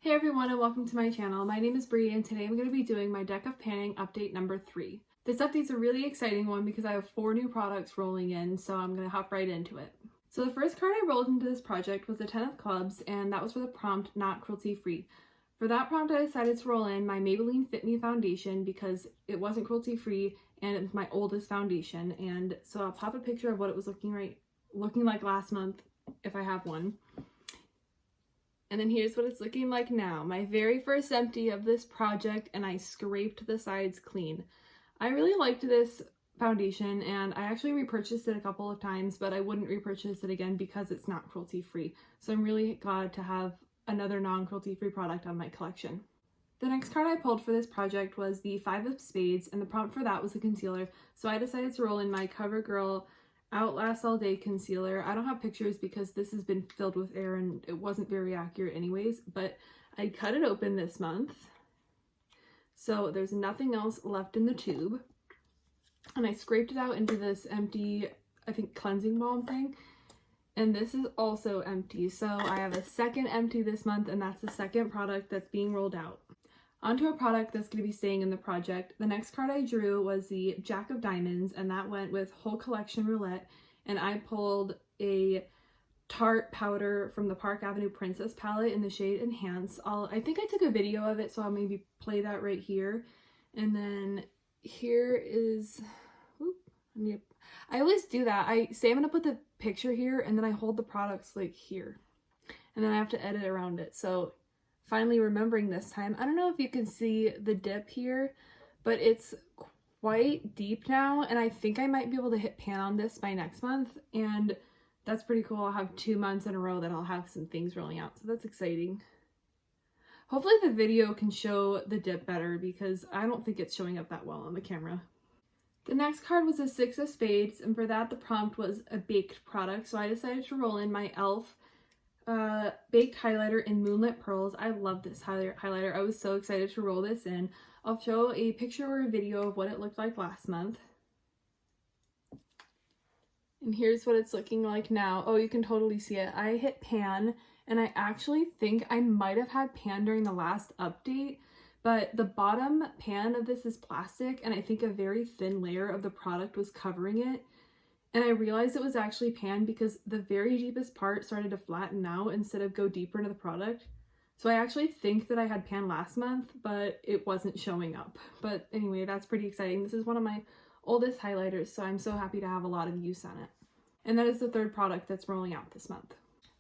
Hey everyone and welcome to my channel. My name is Bree and today I'm going to be doing my deck of panning update number 3. This update's a really exciting one because I have 4 new products rolling in, so I'm going to hop right into it. So the first card I rolled into this project was the 10 of clubs, and that was for the prompt not cruelty free. For that prompt I decided to roll in my Maybelline Fit Me Foundation because it wasn't cruelty free and it was my oldest foundation, and so I'll pop a picture of what it was looking like last month if I have one. And then here's what it's looking like now. My very first empty of this project, and I scraped the sides clean. I really liked this foundation and I actually repurchased it a couple of times, but I wouldn't repurchase it again because it's not cruelty free. So I'm really glad to have another non-cruelty free product on my collection. The next card I pulled for this project was the 5 of Spades, and the prompt for that was a concealer. So I decided to roll in my Covergirl Outlast All Day Concealer. I don't have pictures because this has been filled with air and it wasn't very accurate anyways, but I cut it open this month. So there's nothing else left in the tube. And I scraped it out into this empty, I think, cleansing balm thing. And this is also empty. So I have a second empty this month, and that's the second product that's being rolled out. Onto a product that's going to be staying in the project. The next card I drew was the Jack of Diamonds, and that went with Whole Collection Roulette, and I pulled a Tarte powder from the Park Avenue Princess palette in the shade Enhance. I think I took a video of it, so I'll maybe play that right here. And then here is, I always do that. I say I'm going to put the picture here, and then I hold the products like here, and then I have to edit around it. So finally remembering this time. I don't know if you can see the dip here, but it's quite deep now, and I think I might be able to hit pan on this by next month, and that's pretty cool. I'll have 2 months in a row that I'll have some things rolling out, so that's exciting. Hopefully the video can show the dip better because I don't think it's showing up that well on the camera. The next card was a 6 of Spades, and for that the prompt was a baked product, so I decided to roll in my e.l.f. Baked highlighter in Moonlight Pearls. I love this highlighter. I was so excited to roll this in. I'll show a picture or a video of what it looked like last month. And here's what it's looking like now. Oh, you can totally see it. I hit pan, and I actually think I might have had pan during the last update, but the bottom pan of this is plastic, and I think a very thin layer of the product was covering it. And I realized it was actually pan because the very deepest part started to flatten out instead of go deeper into the product. So I actually think that I had pan last month, but it wasn't showing up. But anyway, that's pretty exciting. This is one of my oldest highlighters, so I'm so happy to have a lot of use on it. And that is the third product that's rolling out this month.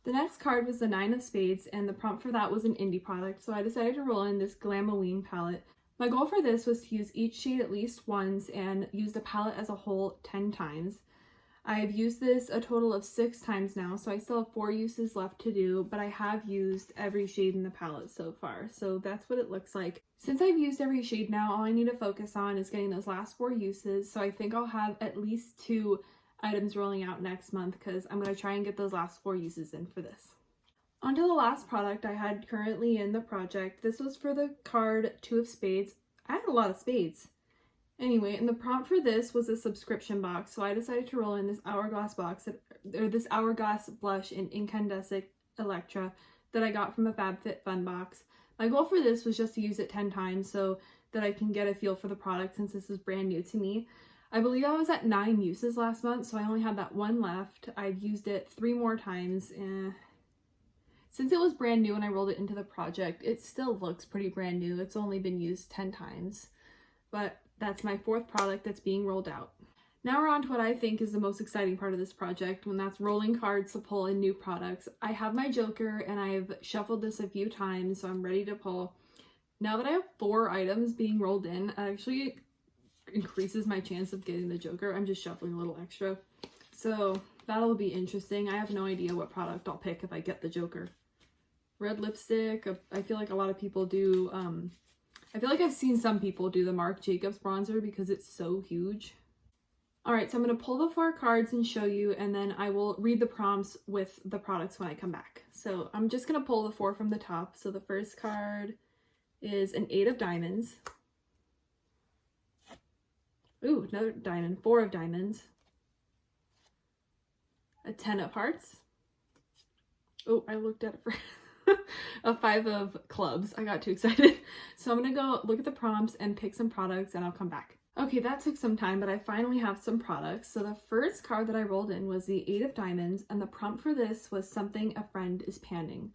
The next card was the 9 of Spades, and the prompt for that was an indie product, so I decided to roll in this Glam-O-Ween palette. My goal for this was to use each shade at least once and use the palette as a whole 10 times. I've used this a total of 6 times now, so I still have 4 uses left to do, but I have used every shade in the palette so far, so that's what it looks like. Since I've used every shade now, all I need to focus on is getting those last 4 uses, so I think I'll have at least 2 items rolling out next month because I'm going to try and get those last 4 uses in for this. On to the last product I had currently in the project. This was for the card 2 of Spades. I had a lot of spades. Anyway, and the prompt for this was a subscription box, so I decided to roll in this Hourglass box, or this Hourglass blush in Incandescent Electra that I got from a FabFitFun box. My goal for this was just to use it 10 times so that I can get a feel for the product since this is brand new to me. I believe I was at 9 uses last month, so I only had that 1 left. I've used it 3 more times, and since it was brand new and I rolled it into the project, it still looks pretty brand new. It's only been used 10 times, but that's my 4th product that's being rolled out. Now we're on to what I think is the most exciting part of this project, when that's rolling cards to pull in new products. I have my Joker and I've shuffled this a few times, so I'm ready to pull. Now that I have 4 items being rolled in, it actually increases my chance of getting the Joker. I'm just shuffling a little extra. So that'll be interesting. I have no idea what product I'll pick if I get the Joker. Red lipstick. I feel like a lot of people do I feel like I've seen some people do the Marc Jacobs bronzer because it's so huge. Alright, so I'm going to pull the 4 cards and show you, and then I will read the prompts with the products when I come back. So I'm just going to pull the 4 from the top. So the first card is an 8 of Diamonds. Ooh, another diamond. 4 of Diamonds. A 10 of Hearts. Oh, I looked at it first. a 5 of clubs. I got too excited. So I'm gonna go look at the prompts and pick some products and I'll come back. Okay, that took some time, but I finally have some products. So the first card that I rolled in was the 8 of diamonds, and the prompt for this was something a friend is panning.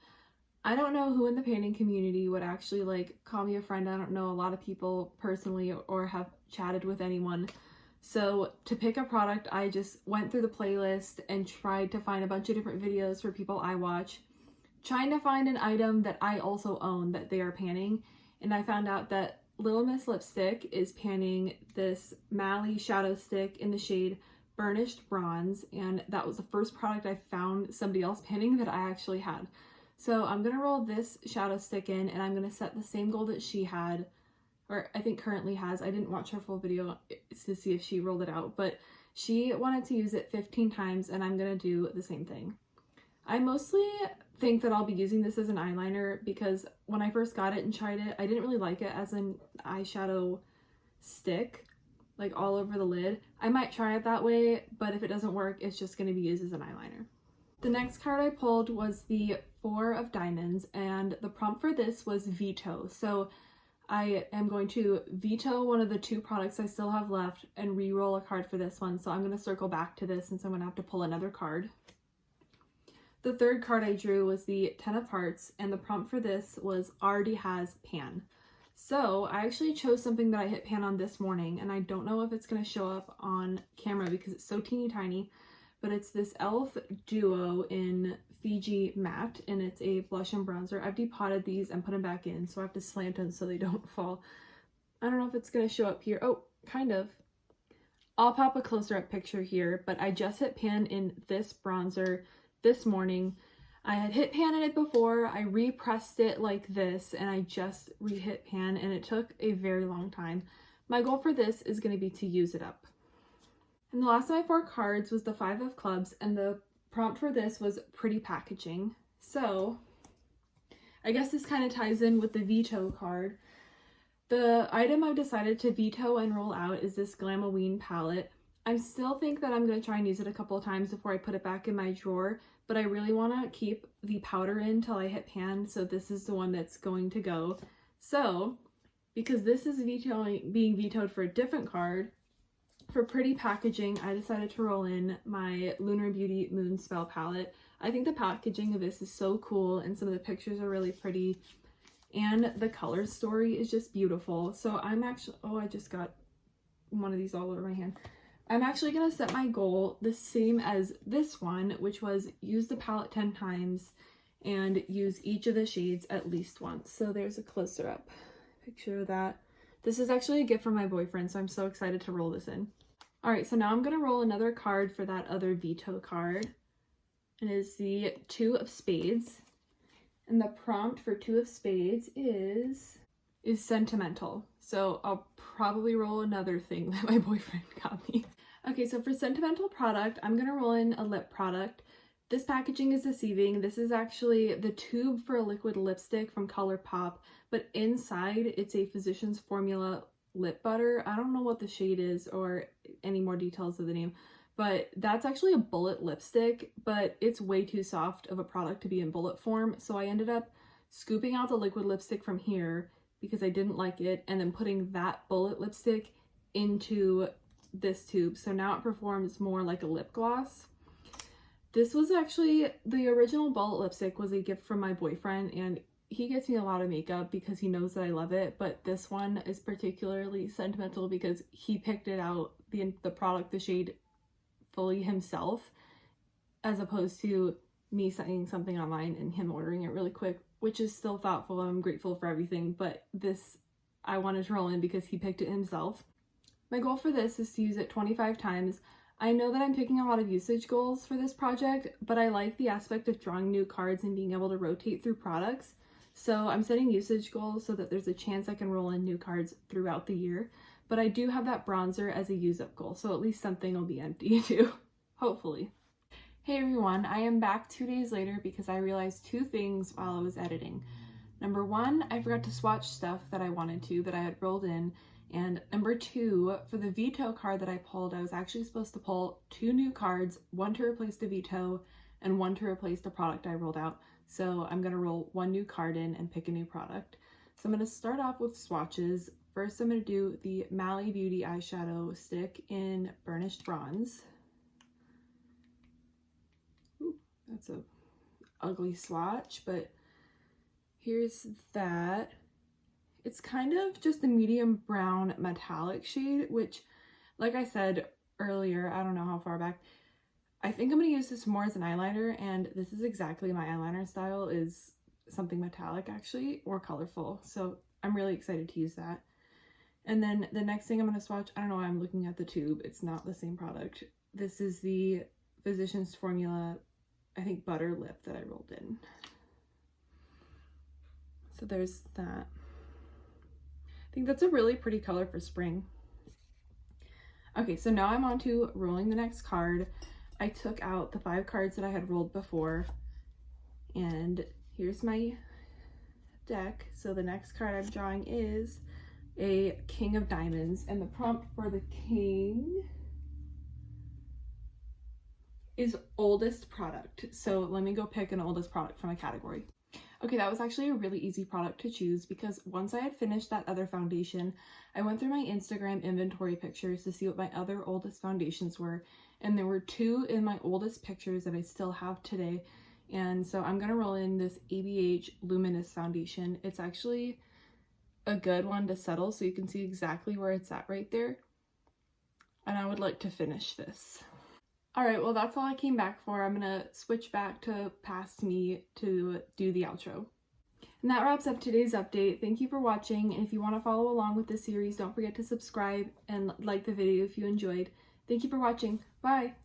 I don't know who in the panning community would actually like call me a friend. I don't know a lot of people personally or have chatted with anyone. So to pick a product, I just went through the playlist and tried to find a bunch of different videos for people I watch, trying to find an item that I also own that they are panning. And I found out that Little Miss Lipstick is panning this Mally shadow stick in the shade Burnished Bronze, and that was the first product I found somebody else panning that I actually had. So I'm going to roll this shadow stick in, and I'm going to set the same goal that she had, or I think currently has. I didn't watch her full video to see if she rolled it out, but she wanted to use it 15 times, and I'm going to do the same thing. I mostly think that I'll be using this as an eyeliner because when I first got it and tried it, I didn't really like it as an eyeshadow stick, like all over the lid. I might try it that way, but if it doesn't work, it's just going to be used as an eyeliner. The next card I pulled was the 4 of diamonds, and the prompt for this was veto. So I am going to veto one of the 2 products I still have left and re-roll a card for this one. So I'm going to circle back to this since I'm going to have to pull another card. The third card I drew was the 10 of hearts, and the prompt for this was already has pan. So I actually chose something that I hit pan on this morning, and I don't know if it's going to show up on camera because it's so teeny tiny, but it's this e.l.f. duo in Fiji-matte, and it's a blush and bronzer. I've depotted these and put them back in, so I have to slant them so they don't fall. I don't know if it's going to show up here. Oh, kind of. I'll pop a closer up picture here, but I just hit pan in this bronzer this morning. I had hit pan in it before, I repressed it like this, and I just re-hit pan, and it took a very long time. My goal for this is going to be to use it up. And the last of my 4 cards was the 5 of clubs, and the prompt for this was pretty packaging. So I guess this kind of ties in with the veto card. The item I've decided to veto and roll out is this Glam-O-Ween palette. I still think that I'm going to try and use it a couple of times before I put it back in my drawer, but I really want to keep the powder in until I hit pan, so this is the one that's going to go. So, because this is being vetoed for a different card, for pretty packaging, I decided to roll in my Lunar Beauty Moon Spell palette. I think the packaging of this is so cool, and some of the pictures are really pretty, and the color story is just beautiful. So I'm actually, oh, I just got one of these all over my hand. I'm actually going to set my goal the same as this one, which was use the palette 10 times and use each of the shades at least once. So there's a closer up picture of that. This is actually a gift from my boyfriend, so I'm so excited to roll this in. Alright, so now I'm going to roll another card for that other veto card. It is the 2 of Spades. And the prompt for 2 of Spades is sentimental. So I'll probably roll another thing that my boyfriend got me. Okay, so for sentimental product, I'm going to roll in a lip product. This packaging is deceiving. This is actually the tube for a liquid lipstick from ColourPop, but inside it's a Physicians Formula lip butter. I don't know what the shade is or any more details of the name, but that's actually a bullet lipstick, but it's way too soft of a product to be in bullet form. So I ended up scooping out the liquid lipstick from here because I didn't like it, and then putting that bullet lipstick into this tube. So now it performs more like a lip gloss. This was actually, the original bullet lipstick was a gift from my boyfriend, and he gets me a lot of makeup because he knows that I love it, but this one is particularly sentimental because he picked it out, the product, the shade, fully himself, as opposed to me setting something online and him ordering it really quick, which is still thoughtful and I'm grateful for everything, but this I wanted to roll in because he picked it himself. My goal for this is to use it 25 times. I know that I'm picking a lot of usage goals for this project, but I like the aspect of drawing new cards and being able to rotate through products. So I'm setting usage goals so that there's a chance I can roll in new cards throughout the year. But I do have that bronzer as a use-up goal, so at least something will be empty too, hopefully. Hey everyone, I am back 2 days later because I realized 2 things while I was editing. Number 1, I forgot to swatch stuff that I wanted to, that I had rolled in. And number 2, for the veto card that I pulled, I was actually supposed to pull 2 new cards, one to replace the veto and one to replace the product I rolled out. So I'm going to roll one new card in and pick a new product. So I'm going to start off with swatches. First, I'm going to do the Mally Beauty eyeshadow stick in Burnished Bronze. Ooh, that's a ugly swatch, but here's that. It's kind of just a medium brown metallic shade, which, like I said earlier, I don't know how far back, I think I'm going to use this more as an eyeliner, and this is exactly my eyeliner style, is something metallic actually, or colorful. So I'm really excited to use that. And then the next thing I'm going to swatch, I don't know why I'm looking at the tube, it's not the same product. This is the Physicians Formula, I think, butter lip that I rolled in. So there's that. I think that's a really pretty color for spring. Okay, so now I'm on to rolling the next card. I took out the 5 cards that I had rolled before, and here's my deck. So the next card I'm drawing is a King of Diamonds, and the prompt for the King is oldest product. So let me go pick an oldest product from a category. Okay, that was actually a really easy product to choose because once I had finished that other foundation, I went through my Instagram inventory pictures to see what my other oldest foundations were, and there were 2 in my oldest pictures that I still have today. And so I'm gonna roll in this ABH Luminous foundation. It's actually a good one to settle so you can see exactly where it's at right there. And I would like to finish this. All right, well, that's all I came back for. I'm gonna switch back to past me to do the outro. And that wraps up today's update. Thank you for watching, and if you want to follow along with this series, don't forget to subscribe and like the video if you enjoyed. Thank you for watching. Bye!